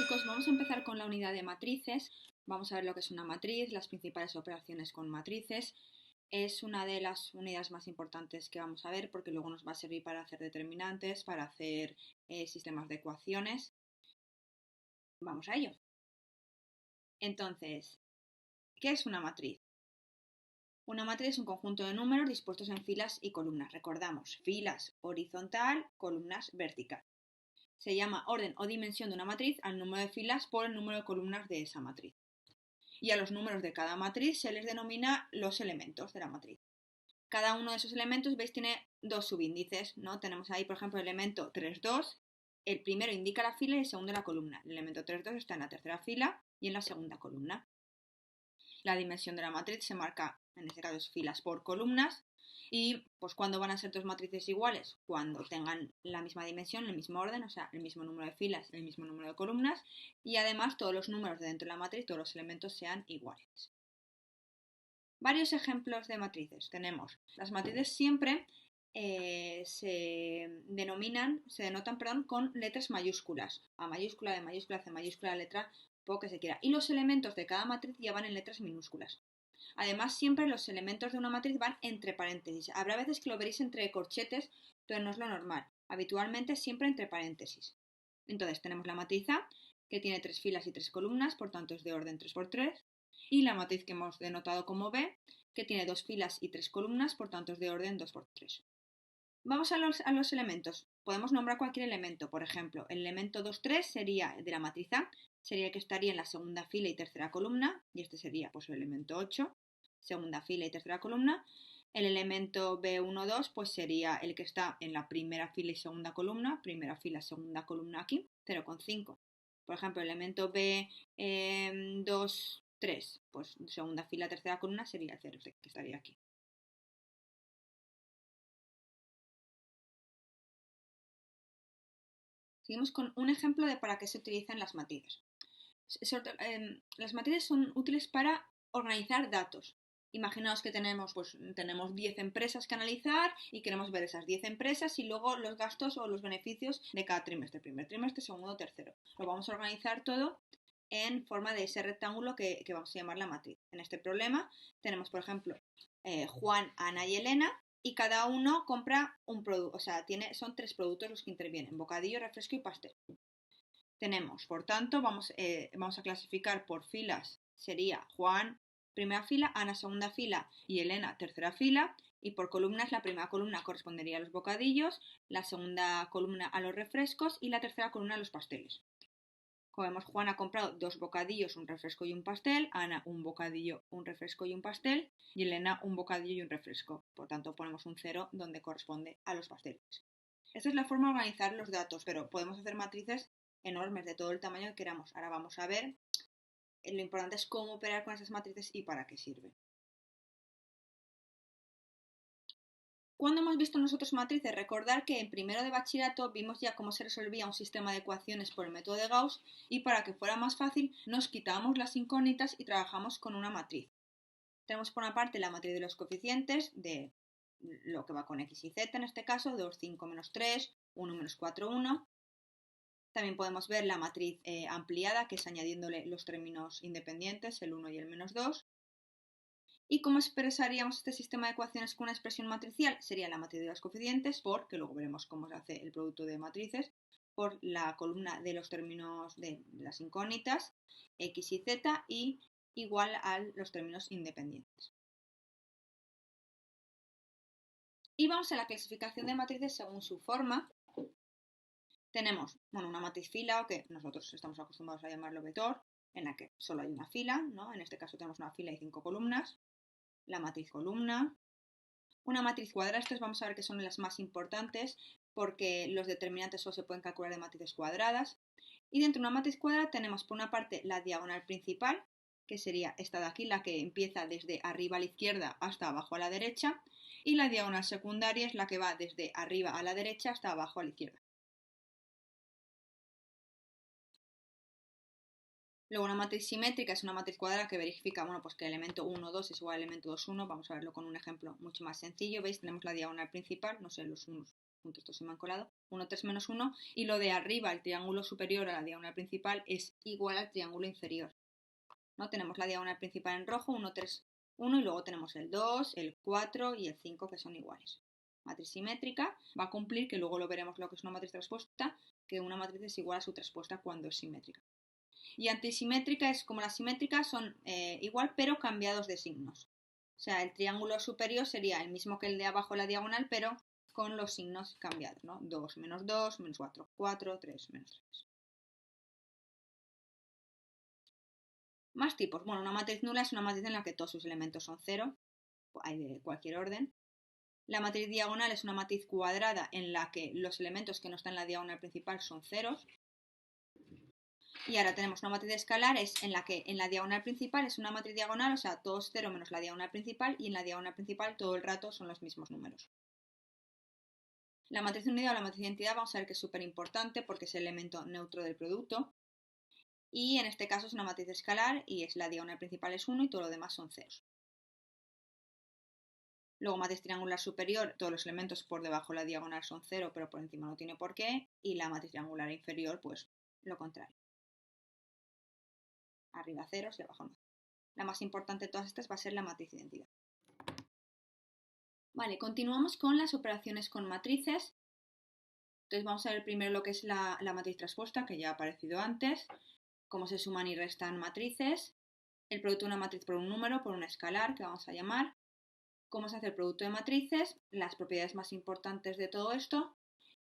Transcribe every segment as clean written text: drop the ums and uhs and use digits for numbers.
chicos, vamos a empezar con la unidad de matrices. Vamos a ver lo que es una matriz, las principales operaciones con matrices. Es una de las unidades más importantes que vamos a ver porque luego nos va a servir para hacer determinantes, para hacer sistemas de ecuaciones. Vamos a ello. Entonces, ¿qué es una matriz? Una matriz es un conjunto de números dispuestos en filas y columnas. Recordamos, filas horizontal, columnas vertical. Se llama orden o dimensión de una matriz al número de filas por el número de columnas de esa matriz. Y a los números de cada matriz se les denomina los elementos de la matriz. Cada uno de esos elementos, veis, tiene dos subíndices, ¿no? Tenemos ahí, por ejemplo, el elemento 3, 2. El primero indica la fila y el segundo la columna. El elemento 3, 2 está en la tercera fila y en la segunda columna. La dimensión de la matriz se marca, en este caso, filas por columnas. Y pues ¿cuándo van a ser dos matrices iguales? Cuando tengan la misma dimensión, el mismo orden, o sea, el mismo número de filas, el mismo número de columnas, y además todos los números de dentro de la matriz, todos los elementos sean iguales. Varios ejemplos de matrices. Tenemos las matrices siempre se denotan con letras mayúsculas. A mayúscula, B mayúscula, C mayúscula, letra po que se quiera. Y los elementos de cada matriz ya van en letras minúsculas. Además, siempre los elementos de una matriz van entre paréntesis. Habrá veces que lo veréis entre corchetes, pero no es lo normal. Habitualmente siempre entre paréntesis. Entonces tenemos la matriz A, que tiene 3 filas y 3 columnas, por tanto es de orden 3×3. Y la matriz que hemos denotado como B, que tiene 2 filas y 3 columnas, por tanto es de orden 2×3. Vamos a los elementos. Podemos nombrar cualquier elemento. Por ejemplo, el elemento 2, 3 sería de la matriz A, sería el que estaría en la segunda fila y tercera columna, y este sería pues, el elemento 8, segunda fila y tercera columna. El elemento B1, 2 pues sería el que está en la primera fila y segunda columna, primera fila, segunda columna aquí, 0,5. Por ejemplo, el elemento B2, 3, pues segunda fila, tercera columna sería el 0, que estaría aquí. Seguimos con un ejemplo de para qué se utilizan las matrices. Las matrices son útiles para organizar datos. Imaginaos que tenemos 10 empresas que analizar y queremos ver esas 10 empresas y luego los gastos o los beneficios de cada trimestre, primer trimestre, segundo, tercero. Lo vamos a organizar todo en forma de ese rectángulo que vamos a llamar la matriz. En este problema tenemos, por ejemplo, Juan, Ana y Elena, y cada uno compra un producto, o sea, son 3 productos los que intervienen: bocadillo, refresco y pastel. Tenemos, por tanto, vamos a clasificar por filas. Sería Juan, primera fila, Ana, segunda fila y Elena, tercera fila. Y por columnas, la primera columna correspondería a los bocadillos, la segunda columna a los refrescos y la tercera columna a los pasteles. Como vemos, Juan ha comprado 2 bocadillos, un refresco y un pastel, Ana un bocadillo, un refresco y un pastel, y Elena un bocadillo y un refresco. Por tanto, ponemos un 0 donde corresponde a los pasteles. Esta es la forma de organizar los datos, pero podemos hacer matrices enormes de todo el tamaño que queramos. Ahora vamos a ver, lo importante es cómo operar con esas matrices y para qué sirven. ¿Cuándo hemos visto nosotros matrices? Recordar que en primero de bachillerato vimos ya cómo se resolvía un sistema de ecuaciones por el método de Gauss y para que fuera más fácil nos quitábamos las incógnitas y trabajamos con una matriz. Tenemos por una parte la matriz de los coeficientes de lo que va con x y z, en este caso 2, 5, menos 3, 1, menos 4, 1. También podemos ver la matriz ampliada, que es añadiéndole los términos independientes, el 1 y el menos 2. ¿Y cómo expresaríamos este sistema de ecuaciones con una expresión matricial? Sería la matriz de los coeficientes por, que luego veremos cómo se hace el producto de matrices, por la columna de los términos de las incógnitas, x y z, y igual a los términos independientes. Y vamos a la clasificación de matrices según su forma. Tenemos una matriz fila, o que nosotros estamos acostumbrados a llamarlo vector, en la que solo hay una fila, ¿no? En este caso tenemos una fila y 5 columnas. La matriz columna. Una matriz cuadrada, estas vamos a ver que son las más importantes porque los determinantes solo se pueden calcular de matrices cuadradas. Y dentro de una matriz cuadrada tenemos por una parte la diagonal principal, que sería esta de aquí, la que empieza desde arriba a la izquierda hasta abajo a la derecha, y la diagonal secundaria es la que va desde arriba a la derecha hasta abajo a la izquierda. Luego una matriz simétrica es una matriz cuadrada que verifica pues que el elemento 1, 2 es igual al elemento 2, 1. Vamos a verlo con un ejemplo mucho más sencillo. ¿Veis? Tenemos la diagonal principal, no sé, los unos puntos, estos se me han colado, 1, 3, menos 1, y lo de arriba, el triángulo superior a la diagonal principal, es igual al triángulo inferior, ¿no? Tenemos la diagonal principal en rojo, 1, 3, 1, y luego tenemos el 2, el 4 y el 5 que son iguales. Matriz simétrica va a cumplir, que luego lo veremos lo que es una matriz traspuesta, que una matriz es igual a su traspuesta cuando es simétrica. Y antisimétrica es como las simétricas, son igual pero cambiados de signos. O sea, el triángulo superior sería el mismo que el de abajo en la diagonal, pero con los signos cambiados, ¿no? 2, menos 2, menos 4, 4, 3, menos 3. Más tipos. Bueno, una matriz nula es una matriz en la que todos sus elementos son 0, hay de cualquier orden. La matriz diagonal es una matriz cuadrada en la que los elementos que no están en la diagonal principal son ceros. Y ahora tenemos una matriz escalar en la que en la diagonal principal es una matriz diagonal, o sea, todo es 0 menos la diagonal principal, y en la diagonal principal todo el rato son los mismos números. La matriz unidad o la matriz identidad vamos a ver que es súper importante porque es el elemento neutro del producto. Y en este caso es una matriz escalar y la diagonal principal es 1 y todo lo demás son ceros. Luego matriz triangular superior, todos los elementos por debajo de la diagonal son 0, pero por encima no tiene por qué. Y la matriz triangular inferior, pues lo contrario. Arriba ceros y abajo no. La más importante de todas estas va a ser la matriz identidad. Vale, continuamos con las operaciones con matrices. Entonces vamos a ver primero lo que es la matriz traspuesta, que ya ha aparecido antes, cómo se suman y restan matrices, el producto de una matriz por un número, por un escalar, que vamos a llamar, cómo se hace el producto de matrices, las propiedades más importantes de todo esto,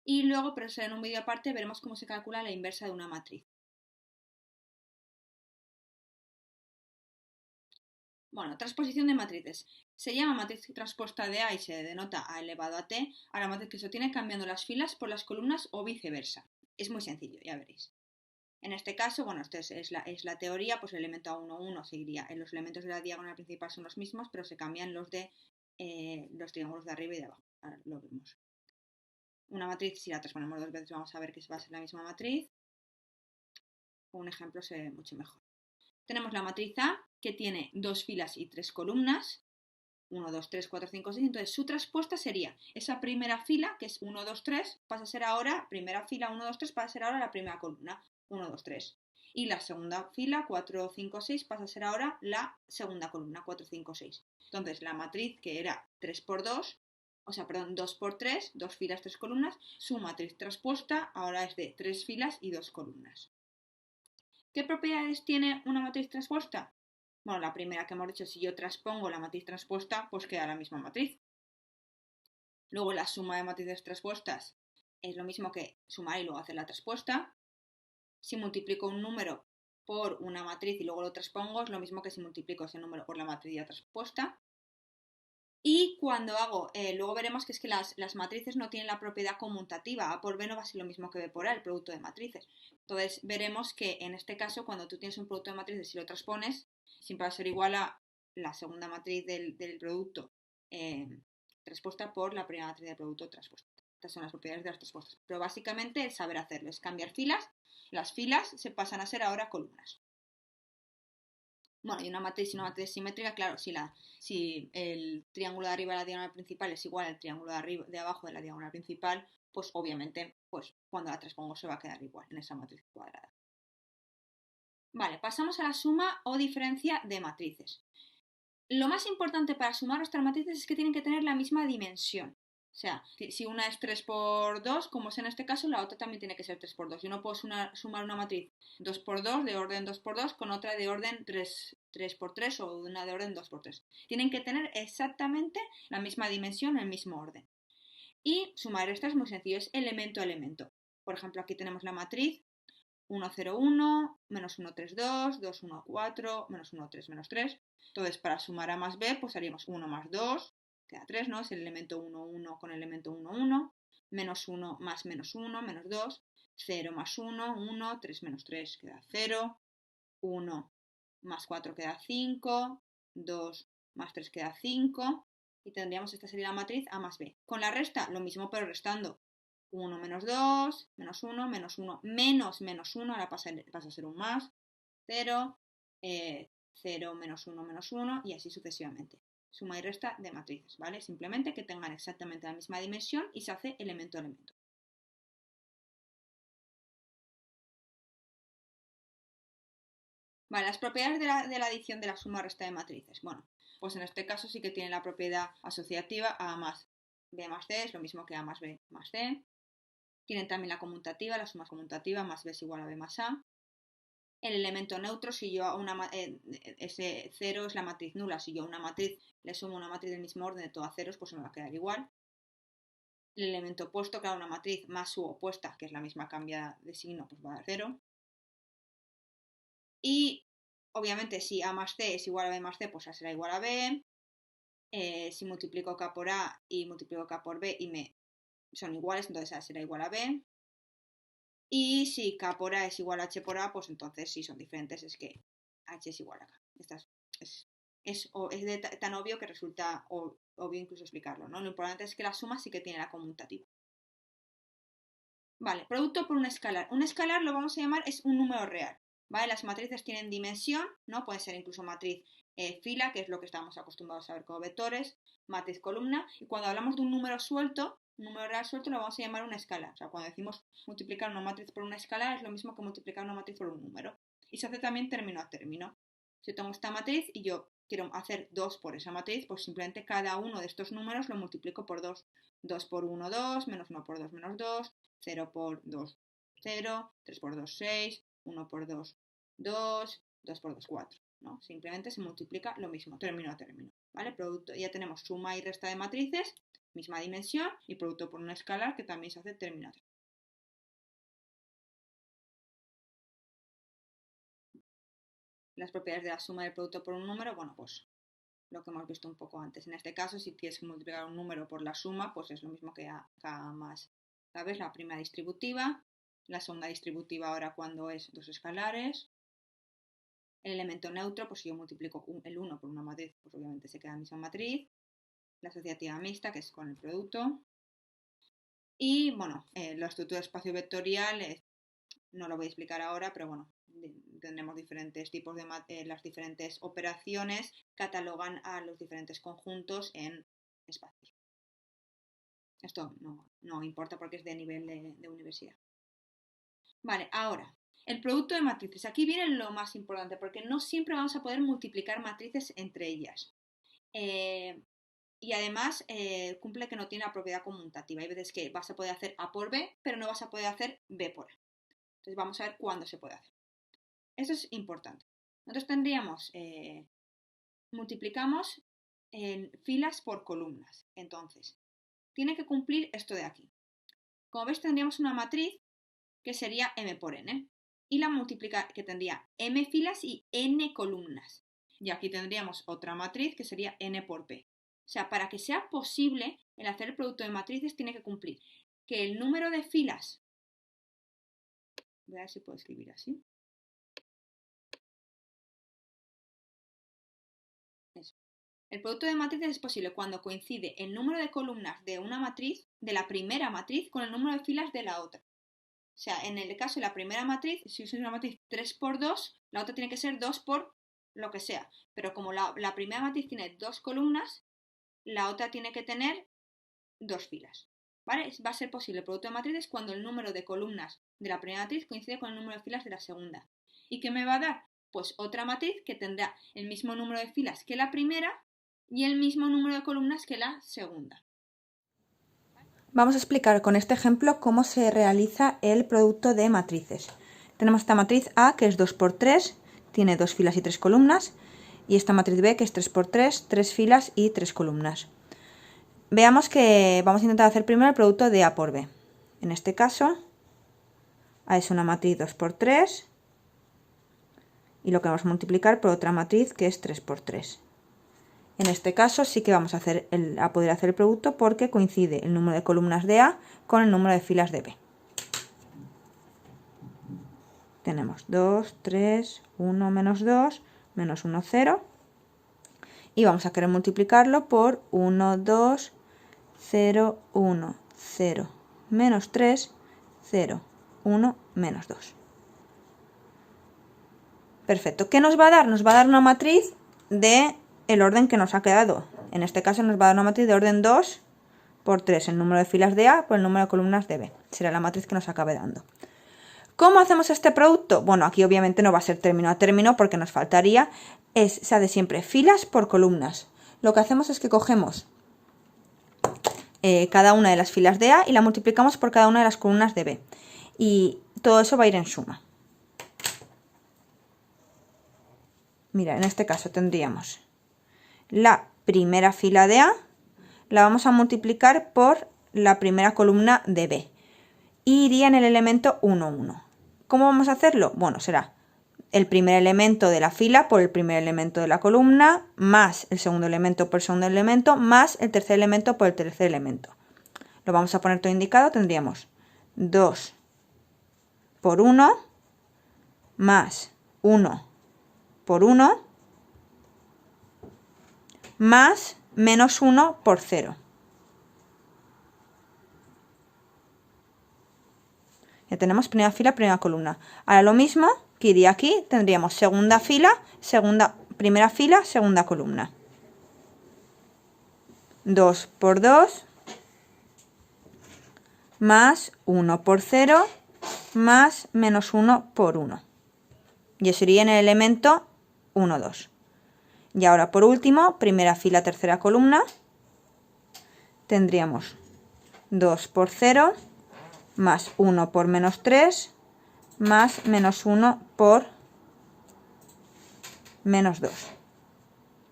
y luego, pero será en un vídeo aparte, veremos cómo se calcula la inversa de una matriz. Bueno, transposición de matrices. Se llama matriz transpuesta de A y se denota A elevado a T a la matriz que se obtiene cambiando las filas por las columnas o viceversa. Es muy sencillo, ya veréis. En este caso, bueno, esto es la teoría, pues el elemento A1, 1 seguiría. Los elementos de la diagonal principal son los mismos, pero se cambian los de los triángulos de arriba y de abajo. Ahora lo vemos. Una matriz, si la transponemos dos veces, vamos a ver que va a ser la misma matriz. Un ejemplo se ve mucho mejor. Tenemos la matriz A, que tiene 2 filas y 3 columnas. 1, 2, 3, 4, 5, 6. Entonces su transpuesta sería esa primera fila, que es 1, 2, 3, pasa a ser ahora, primera fila 1, 2, 3, pasa a ser ahora la primera columna, 1, 2, 3. Y la segunda fila, 4, 5, 6, pasa a ser ahora la segunda columna, 4, 5, 6. Entonces la matriz que era 3 por 2, o sea, perdón, 2 por 3, 2 filas, 3 columnas, su matriz transpuesta ahora es de 3 filas y 2 columnas. ¿Qué propiedades tiene una matriz transpuesta? Bueno, la primera que hemos dicho, si yo transpongo la matriz transpuesta, pues queda la misma matriz. Luego la suma de matrices transpuestas es lo mismo que sumar y luego hacer la transpuesta. Si multiplico un número por una matriz y luego lo transpongo, es lo mismo que si multiplico ese número por la matriz ya transpuesta. Y cuando hago, luego veremos que es que las matrices no tienen la propiedad conmutativa. A por B no va a ser lo mismo que B por A, el producto de matrices. Entonces veremos que en este caso, cuando tú tienes un producto de matrices y lo transpones, siempre va a ser igual a la segunda matriz del producto transpuesta por la primera matriz del producto transpuesta. Estas son las propiedades de las transpuestas. Pero básicamente el saber hacerlo es cambiar filas. Las filas se pasan a ser ahora columnas. Bueno, y una matriz simétrica, claro, si el triángulo de arriba de la diagonal principal es igual al triángulo de abajo de la diagonal principal, pues obviamente pues, cuando la transpongo se va a quedar igual en esa matriz cuadrada. Vale, pasamos a la suma o diferencia de matrices. Lo más importante para sumar nuestras matrices es que tienen que tener la misma dimensión. O sea, si una es 3 por 2, como es en este caso, la otra también tiene que ser 3 por 2. Yo no puedo sumar una matriz 2 por 2 de orden 2 por 2 con otra de orden 3 por 3 o una de orden 2 por 3. Tienen que tener exactamente la misma dimensión, el mismo orden. Y sumar esta es muy sencillo, es elemento a elemento. Por ejemplo, aquí tenemos la matriz 1, 0, 1, menos 1, 3, 2, 2, 1, 4, menos 1, 3, menos 3. Entonces, para sumar A más B, pues haríamos 1 más 2, queda 3, ¿no? Es el elemento 1, 1 con el elemento 1, 1, menos 1 más menos 1, menos 2, 0 más 1, 1, 3 menos 3 queda 0, 1 más 4 queda 5, 2 más 3 queda 5, y tendríamos, esta sería la matriz A más B. Con la resta, lo mismo pero restando. 1 menos 2, menos 1, menos 1, menos 1, ahora pasa a ser un más, 0, 0, menos 1, y así sucesivamente. suma y resta de matrices, ¿vale? Simplemente que tengan exactamente la misma dimensión y se hace elemento a elemento. Vale, las propiedades de la adición de la suma o resta de matrices. Bueno, pues en este caso sí que tiene la propiedad asociativa A más B más C, es lo mismo que A más B más C. Tienen también la conmutativa, la suma conmutativa, más B es igual a B más A. El elemento neutro, si yo a ese 0 es la matriz nula, si yo a una matriz le sumo una matriz del mismo orden de todas ceros, pues se me va a quedar igual. El elemento opuesto, claro, una matriz más su opuesta, que es la misma cambia de signo, pues va a dar 0. Y obviamente si A más C es igual a B más C, pues A será igual a B. Si multiplico K por A y multiplico K por B y son iguales, entonces A será igual a B. Y si K por A es igual a H por A, pues entonces si son diferentes es que H es igual a K. Es tan obvio que resulta obvio incluso explicarlo, ¿no? Lo importante es que la suma sí que tiene la conmutativa. Vale, producto por un escalar. Un escalar lo vamos a llamar es un número real, ¿vale? Las matrices tienen dimensión, ¿no? Puede ser incluso matriz fila, que es lo que estamos acostumbrados a ver como vectores, matriz columna, y cuando hablamos de un número suelto, un número real suelto, lo vamos a llamar un escalar. O sea, cuando decimos multiplicar una matriz por una escalar es lo mismo que multiplicar una matriz por un número. Y se hace también término a término. Si yo tengo esta matriz y yo quiero hacer 2 por esa matriz, pues simplemente cada uno de estos números lo multiplico por 2. 2 por 1, 2, menos 1 por 2, menos 2, 0 por 2, 0, 3 por 2, 6, 1 por 2, 2, 2 por 2, 4. ¿No? Simplemente se multiplica lo mismo, término a término. ¿Vale? Producto, ya tenemos suma y resta de matrices, misma dimensión, y producto por un escalar que también se hace término a término. Las propiedades de la suma del producto por un número, bueno, pues lo que hemos visto un poco antes. En este caso, si tienes que multiplicar un número por la suma, pues es lo mismo que K más, ¿sabes? La prima distributiva, la segunda distributiva ahora cuando es dos escalares. El elemento neutro, pues si yo multiplico el 1 por una matriz, pues obviamente se queda la misma matriz. La asociativa mixta, que es con el producto. Y bueno, la estructura de espacio vectorial, no lo voy a explicar ahora, pero bueno, tendremos diferentes tipos de las diferentes operaciones catalogan a los diferentes conjuntos en espacios. Esto no importa porque es de nivel de universidad. Vale, ahora, el producto de matrices. Aquí viene lo más importante porque no siempre vamos a poder multiplicar matrices entre ellas. Y además cumple que no tiene la propiedad conmutativa. Hay veces que vas a poder hacer A por B, pero no vas a poder hacer B por A. Entonces vamos a ver cuándo se puede hacer. Esto es importante. Nosotros tendríamos, multiplicamos en filas por columnas. Entonces, tiene que cumplir esto de aquí. Como veis, tendríamos una matriz que sería M por N. Y la multiplica que tendría M filas y N columnas. Y aquí tendríamos otra matriz que sería N por P. O sea, para que sea posible el hacer el producto de matrices tiene que cumplir que el número de filas, voy a ver si puedo escribir así. Eso. El producto de matrices es posible cuando coincide el número de columnas de una matriz, de la primera matriz, con el número de filas de la otra. O sea, en el caso de la primera matriz, si es una matriz 3 por 2, la otra tiene que ser 2 por lo que sea. Pero como la primera matriz tiene 2 columnas, la otra tiene que tener 2 filas. ¿Vale? Va a ser posible el producto de matrices cuando el número de columnas de la primera matriz coincide con el número de filas de la segunda. ¿Y qué me va a dar? Pues otra matriz que tendrá el mismo número de filas que la primera y el mismo número de columnas que la segunda. Vamos a explicar con este ejemplo cómo se realiza el producto de matrices. Tenemos esta matriz A, que es 2 por 3, tiene 2 filas y 3 columnas, y esta matriz B, que es 3 por 3, 3 filas y 3 columnas. Veamos que vamos a intentar hacer primero el producto de A por B. En este caso, A es una matriz 2 por 3, y lo que vamos a multiplicar por otra matriz que es 3 por 3. En este caso sí que vamos a poder hacer el producto porque coincide el número de columnas de A con el número de filas de B. Tenemos 2, 3, 1 menos 2, menos 1, 0. Y vamos a querer multiplicarlo por 1, 2, 0, 1, 0, menos 3, 0, 1, menos 2. Perfecto. ¿Qué nos va a dar? Nos va a dar una matriz de el orden que nos ha quedado. En este caso nos va a dar una matriz de orden 2 por 3, el número de filas de A por el número de columnas de B. Será la matriz que nos acabe dando. ¿Cómo hacemos este producto? Bueno, aquí obviamente no va a ser término a término porque nos faltaría, se hace siempre filas por columnas. Lo que hacemos es que cogemos cada una de las filas de A y la multiplicamos por cada una de las columnas de B. Y todo eso va a ir en suma. Mira, en este caso tendríamos la primera fila de A, la vamos a multiplicar por la primera columna de B. Y iría en el elemento 1, 1. ¿Cómo vamos a hacerlo? Bueno, será el primer elemento de la fila por el primer elemento de la columna, más el segundo elemento por el segundo elemento, más el tercer elemento por el tercer elemento. Lo vamos a poner todo indicado, tendríamos 2 por 1 más 1 por 1 más menos 1 por 0. Ya tenemos primera fila, primera columna. Ahora lo mismo que iría aquí, tendríamos segunda fila, primera fila, segunda columna. 2 por 2 más 1 por 0 más menos 1 por 1. Y eso iría en el elemento 1, 2. Y ahora por último, primera fila, tercera columna, tendríamos 2 por 0 más 1 por menos 3 más menos 1 por menos 2.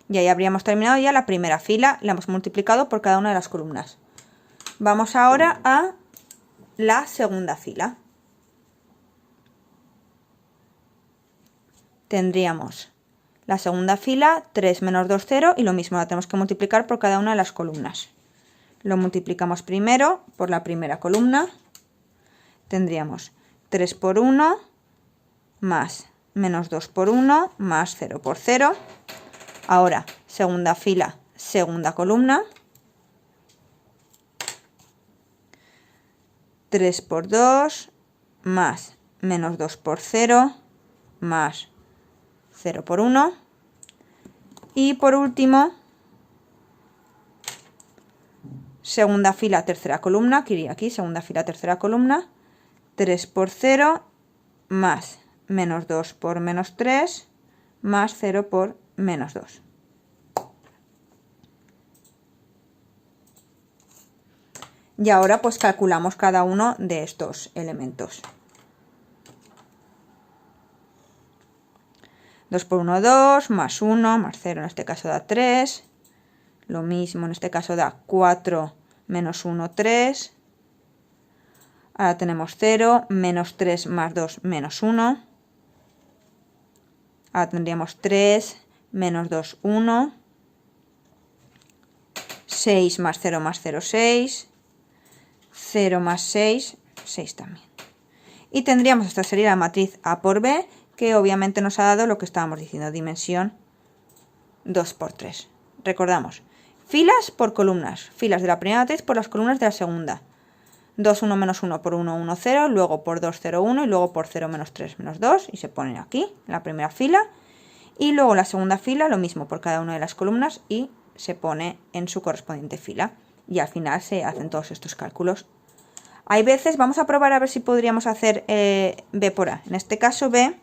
Y ahí habríamos terminado ya la primera fila, la hemos multiplicado por cada una de las columnas. Vamos ahora a la segunda fila. Tendríamos la segunda fila, 3 menos 2, 0, y lo mismo, la tenemos que multiplicar por cada una de las columnas. Lo multiplicamos primero por la primera columna. Tendríamos 3 por 1 más menos 2 por 1 más 0 por 0. Ahora, segunda fila, segunda columna. 3 por 2 más menos 2 por 0 más 0 por 1. Y por último, segunda fila, tercera columna, que iría aquí, segunda fila, tercera columna. 3 por 0 más menos 2 por menos 3 más 0 por menos 2. Y ahora pues calculamos cada uno de estos elementos. 2 por 1, 2, más 1, más 0 en este caso da 3. Lo mismo en este caso da 4 menos 1, 3. Ahora tenemos 0, menos 3 más 2, menos 1. Ahora tendríamos 3, menos 2, 1. 6 más 0 más 0, 6. 0 más 6, 6 también. Y tendríamos, esta sería la matriz A por B, que obviamente nos ha dado lo que estábamos diciendo, dimensión 2 por 3. Recordamos, filas por columnas, filas de la primera matriz por las columnas de la segunda. 2, 1, menos 1 por 1, 1, 0, luego por 2, 0, 1 y luego por 0, menos 3, menos 2 y se ponen aquí, en la primera fila. Y luego la segunda fila, lo mismo por cada una de las columnas y se pone en su correspondiente fila. Y al final se hacen todos estos cálculos. Hay veces, vamos a probar a ver si podríamos hacer B por A. En este caso B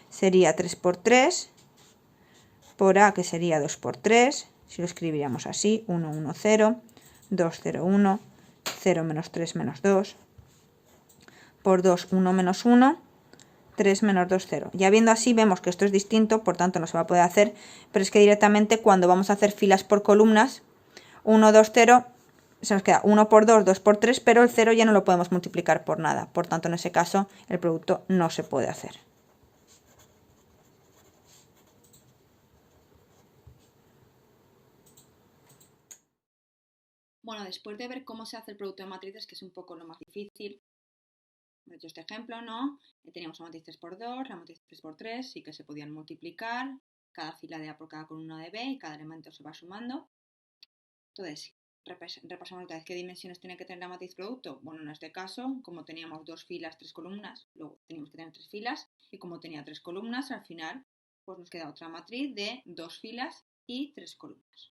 sería 3 por 3, por A que sería 2 por 3, si lo escribiríamos así, 1, 1, 0, 2, 0, 1, 0 menos 3 menos 2, por 2, 1 menos 1, 3 menos 2, 0. Ya viendo así vemos que esto es distinto, por tanto no se va a poder hacer, pero es que directamente cuando vamos a hacer filas por columnas, 1, 2, 0, se nos queda 1 por 2, 2 por 3, pero el 0 ya no lo podemos multiplicar por nada. Por tanto, en ese caso, el producto no se puede hacer. Bueno, después de ver cómo se hace el producto de matrices, que es un poco lo más difícil, he hecho este ejemplo, ¿no? Teníamos la matriz 3 por 2, la matriz 3 por 3, sí que se podían multiplicar, cada fila de A por cada columna de B y cada elemento se va sumando. Entonces, repasamos otra vez qué dimensiones tiene que tener la matriz producto. Bueno, en este caso, como teníamos 2 filas, 3 columnas, luego teníamos que tener 3 filas, y como tenía 3 columnas, al final pues nos queda otra matriz de 2 filas y 3 columnas.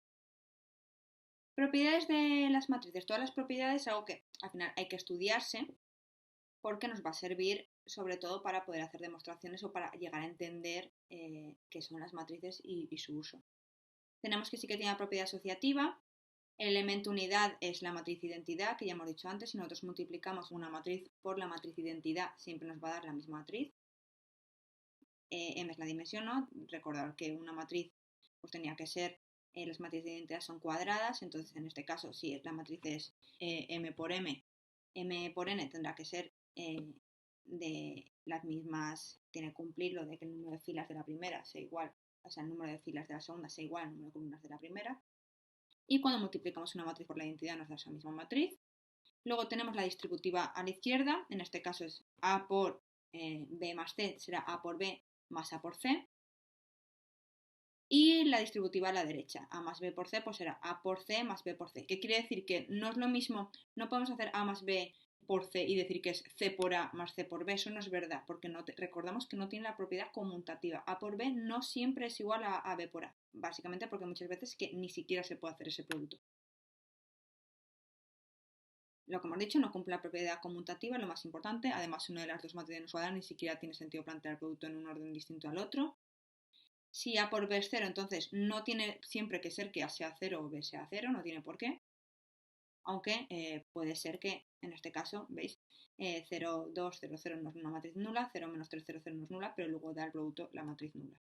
Propiedades de las matrices. Todas las propiedades es algo que al final hay que estudiarse porque nos va a servir sobre todo para poder hacer demostraciones o para llegar a entender qué son las matrices y su uso. Tenemos que sí que tiene una propiedad asociativa. El elemento unidad es la matriz identidad, que ya hemos dicho antes. Si nosotros multiplicamos una matriz por la matriz identidad, siempre nos va a dar la misma matriz. M es la dimensión, ¿no? Recordar que una matriz pues tenía que ser, las matrices de identidad son cuadradas, entonces en este caso si la matriz es M por M, M por N tendrá que ser de las mismas, tiene que cumplir lo de que el número de filas de la primera sea igual, o sea, el número de filas de la segunda sea igual al número de columnas de la primera. Y cuando multiplicamos una matriz por la identidad nos da esa misma matriz. Luego tenemos la distributiva a la izquierda, en este caso es A por B más C, será A por B más A por C. Y la distributiva a la derecha, A más B por C, pues será A por C más B por C. ¿Qué quiere decir? Que no es lo mismo, no podemos hacer A más B por C y decir que es C por A más C por B. Eso no es verdad, porque recordamos que no tiene la propiedad conmutativa. A por B no siempre es igual a B por A. Básicamente porque muchas veces que ni siquiera se puede hacer ese producto. Lo que hemos dicho, no cumple la propiedad conmutativa, lo más importante. Además, una de las dos matrices nos va a dar, ni siquiera tiene sentido plantear el producto en un orden distinto al otro. Si A por B es 0, entonces no tiene siempre que ser que A sea 0 o B sea 0, no tiene por qué. Aunque puede ser que, en este caso, ¿veis? 0, 2, 0, 0 no es una matriz nula, 0 menos 3, 0, 0 no es nula, pero luego da el producto la matriz nula.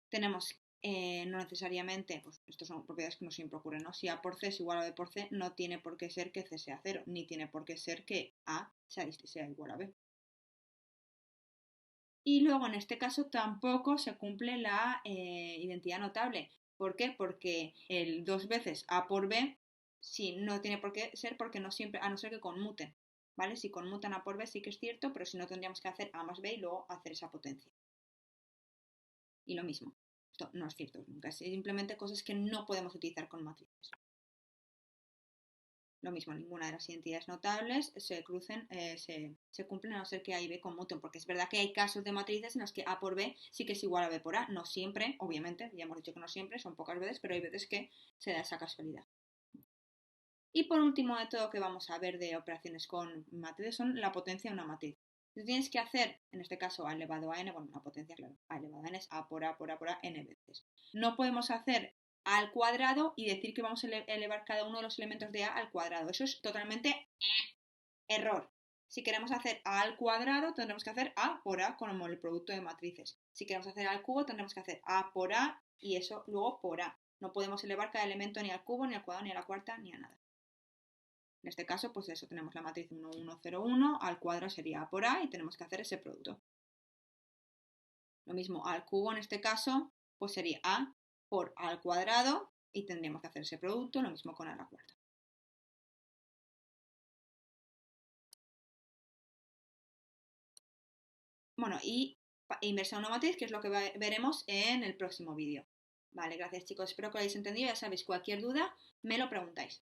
Tenemos no necesariamente, pues estas son propiedades que no siempre ocurren, ¿no? Si A por C es igual a B por C, no tiene por qué ser que C sea 0, ni tiene por qué ser que A sea igual a B. Y luego en este caso tampoco se cumple la identidad notable. ¿Por qué? Porque el dos veces A por B, sí, no tiene por qué ser porque no siempre, a no ser que conmuten. ¿Vale? Si conmutan A por B sí que es cierto, pero si no tendríamos que hacer A más B y luego hacer esa potencia. Y lo mismo. Esto no es cierto nunca. Es simplemente cosas que no podemos utilizar con matrices. Lo mismo, ninguna de las identidades notables se cumplen a no ser que A y B conmuten, porque es verdad que hay casos de matrices en los que A por B sí que es igual a B por A, no siempre, obviamente, ya hemos dicho que no siempre, son pocas veces, pero hay veces que se da esa casualidad. Y por último de todo que vamos a ver de operaciones con matrices son la potencia de una matriz. Si tienes que hacer, en este caso A elevado a n, bueno, una potencia, claro, A elevado a n es A por A por A por A n veces. No podemos hacer al cuadrado y decir que vamos a elevar cada uno de los elementos de A al cuadrado. Eso es totalmente error. Si queremos hacer A al cuadrado, tendremos que hacer A por A como el producto de matrices. Si queremos hacer A al cubo, tendremos que hacer A por A y eso luego por A. No podemos elevar cada elemento ni al cubo, ni al cuadrado, ni a la cuarta, ni a nada. En este caso, pues eso, tenemos la matriz 1, 1, 0, 1, al cuadrado sería A por A y tenemos que hacer ese producto. Lo mismo, al cubo en este caso, pues sería A por A al cuadrado y tendríamos que hacer ese producto, lo mismo con A a la cuarta. Bueno, y inversión a una matriz, que es lo que veremos en el próximo vídeo. Vale, gracias chicos, espero que lo hayáis entendido. Ya sabéis, cualquier duda me lo preguntáis.